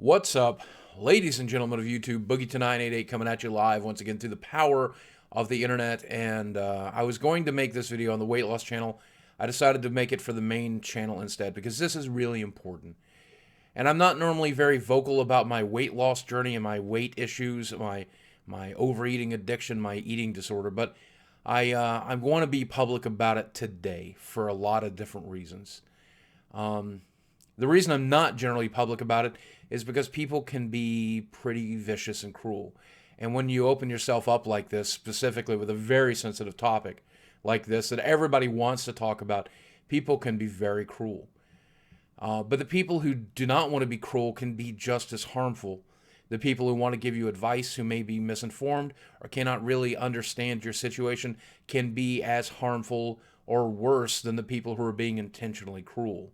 What's up, ladies and gentlemen of YouTube? Boogie988 coming at you live once again through the power of the internet. And I was going to make this video on the weight loss channel. I decided to make it for the main channel instead because this is really important. And I'm not normally very vocal about my weight loss journey and my weight issues, my overeating addiction, my eating disorder, but I'm going to be public about it today for a lot of different reasons. The reason I'm not generally public about it is because people can be pretty vicious and cruel. And when you open yourself up like this, specifically with a very sensitive topic like this that everybody wants to talk about, people can be very cruel. But the people who do not want to be cruel can be just as harmful. The people who want to give you advice who may be misinformed or cannot really understand your situation can be as harmful or worse than the people who are being intentionally cruel.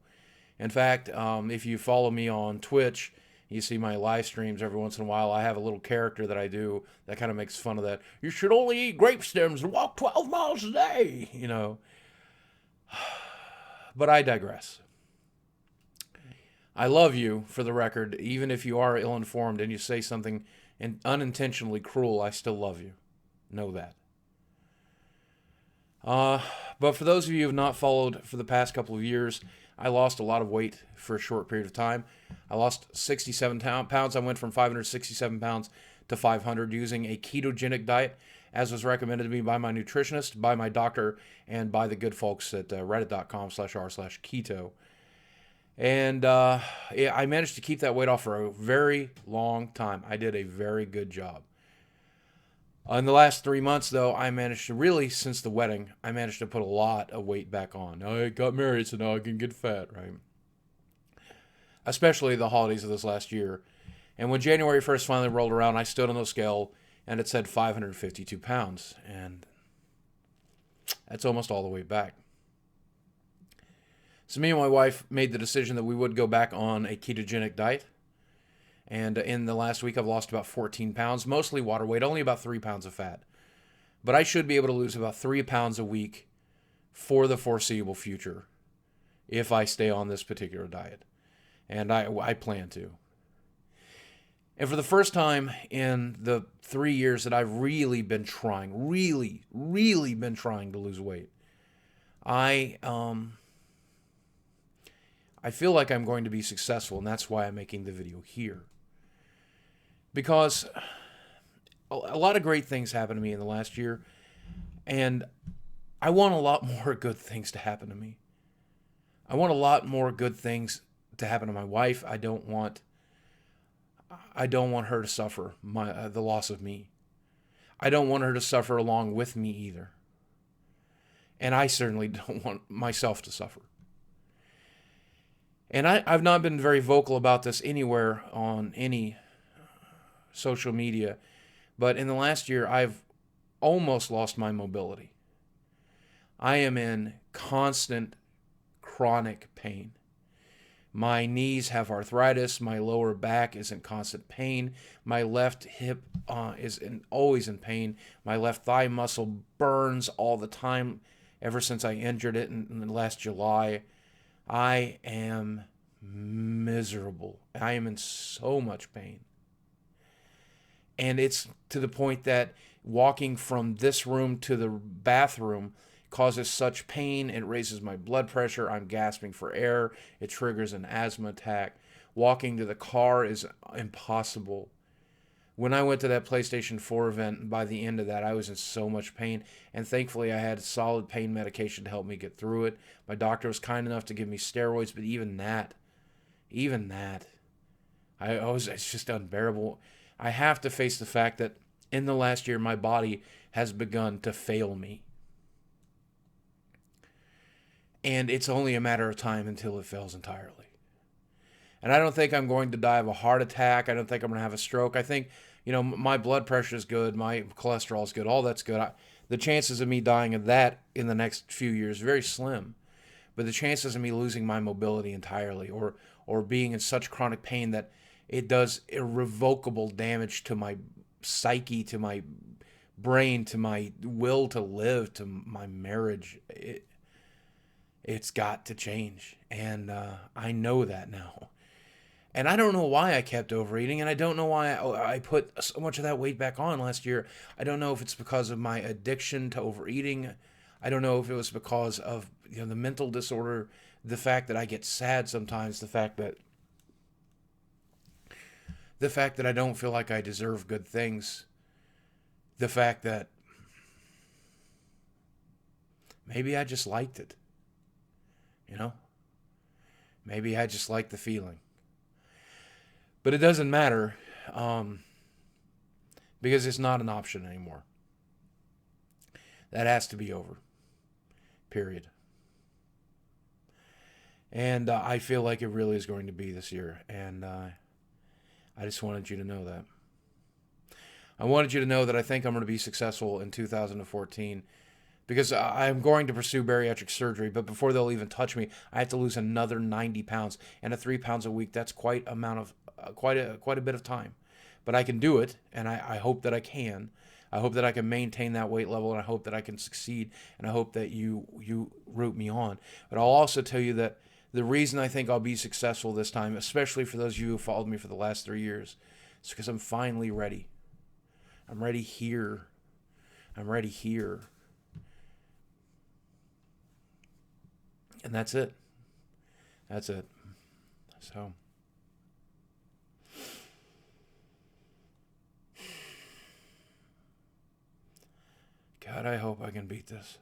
In fact, if you follow me on Twitch, you see my live streams every once in a while. I have a little character that I do that kind of makes fun of that. You should only eat grape stems and walk 12 miles a day, you know. But I digress. I love you, for the record. Even if you are ill-informed and you say something unintentionally cruel, I still love you. Know that. But for those of you who have not followed for the past couple of years, I lost a lot of weight for a short period of time. I lost 67 pounds. I went from 567 pounds to 500 using a ketogenic diet, as was recommended to me by my nutritionist, by my doctor, and by the good folks at reddit.com/r/keto. And I managed to keep that weight off for a very long time. I did a very good job. In the last 3 months, though, I managed to really, since the wedding, I managed to put a lot of weight back on. I got married, so now I can get fat, right? Especially the holidays of this last year. And when January 1st finally rolled around, I stood on the scale, and it said 552 pounds. And that's almost all the way back. So me and my wife made the decision that we would go back on a ketogenic diet. And in the last week, I've lost about 14 pounds, mostly water weight, only about 3 pounds of fat. But I should be able to lose about 3 pounds a week for the foreseeable future if I stay on this particular diet. And I plan to. And for the first time in the 3 years that I've really been trying, really been trying to lose weight, I feel like I'm going to be successful, and that's why I'm making the video here. Because a lot of great things happened to me in the last year, and I want a lot more good things to happen to me. I want a lot more good things to happen to my wife. I don't want her to suffer the loss of me. I don't want her to suffer along with me either. And I certainly don't want myself to suffer. And I've not been very vocal about this anywhere on any social media, but in the last year, I've almost lost my mobility. I am in constant chronic pain. My knees have arthritis. My lower back is in constant pain. My left hip is always in pain. My left thigh muscle burns all the time ever since I injured it in last July. I am miserable. I am in so much pain. And it's to the point that walking from this room to the bathroom causes such pain. It raises my blood pressure. I'm gasping for air. It triggers an asthma attack. Walking to the car is impossible. When I went to that PlayStation 4 event, by the end of that, I was in so much pain. And thankfully, I had solid pain medication to help me get through it. My doctor was kind enough to give me steroids, but even that, it's just unbearable. I have to face the fact that in the last year, my body has begun to fail me. And it's only a matter of time until it fails entirely. And I don't think I'm going to die of a heart attack. I don't think I'm going to have a stroke. I think, my blood pressure is good. My cholesterol is good. All that's good. The chances of me dying of that in the next few years is very slim. But the chances of me losing my mobility entirely or being in such chronic pain that it does irrevocable damage to my psyche, to my brain, to my will to live, to my marriage, it's got to change. And I know that now. And I don't know why I kept overeating, and I don't know why I put so much of that weight back on last year. I don't know if it's because of my addiction to overeating. I don't know if it was because of the mental disorder, the fact that I get sad sometimes, the fact that I don't feel like I deserve good things, the fact that maybe I just liked it, you know? Maybe I just liked the feeling. But it doesn't matter, because it's not an option anymore. That has to be over. Period. And I feel like it really is going to be this year. And I just wanted you to know that. I wanted you to know that I think I'm going to be successful in 2014 because I'm going to pursue bariatric surgery. But before they'll even touch me, I have to lose another 90 pounds. And at 3 pounds a week, that's quite a bit of time. But I can do it, and I hope that I can. I hope that I can maintain that weight level, and I hope that I can succeed, and I hope that you root me on. But I'll also tell you that the reason I think I'll be successful this time, especially for those of you who followed me for the last 3 years, is because I'm finally ready. I'm ready here. I'm ready here. And that's it. That's it. So, God, I hope I can beat this.